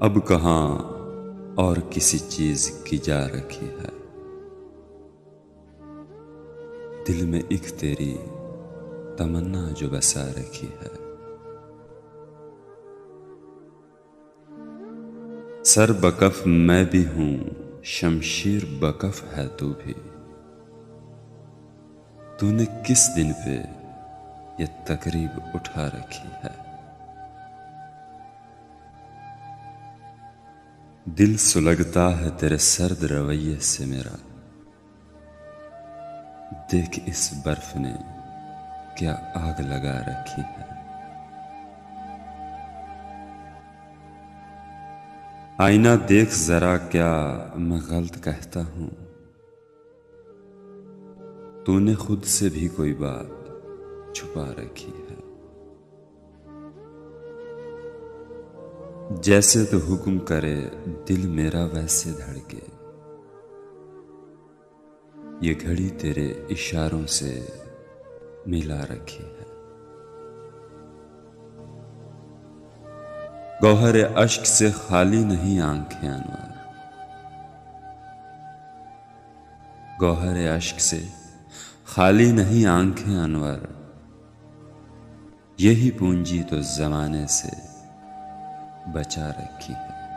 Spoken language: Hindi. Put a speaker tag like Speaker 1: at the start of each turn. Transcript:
Speaker 1: अब कहाँ और किसी चीज की जा रखी है, दिल में एक तेरी तमन्ना जो बसा रखी है। सर बकफ मैं भी हूं, शमशीर बकफ है तू भी। तूने किस दिन पे ये तकरीब उठा रखी है। दिल सुलगता है तेरे सर्द रवैये से मेरा। देख इस बर्फ ने क्या आग लगा रखी है। आईना देख जरा क्या मैं गलत कहता हूं। तूने खुद से भी कोई बात छुपा रखी है। जैसे तो हुक्म करे दिल मेरा वैसे धड़के। ये घड़ी तेरे इशारों से मिला रखी है। गौहर अश्क से खाली नहीं आंखें अनवर। गौहर अश्क से खाली नहीं आंखें अनवर। यही पूंजी तो जमाने से बचा रखी है।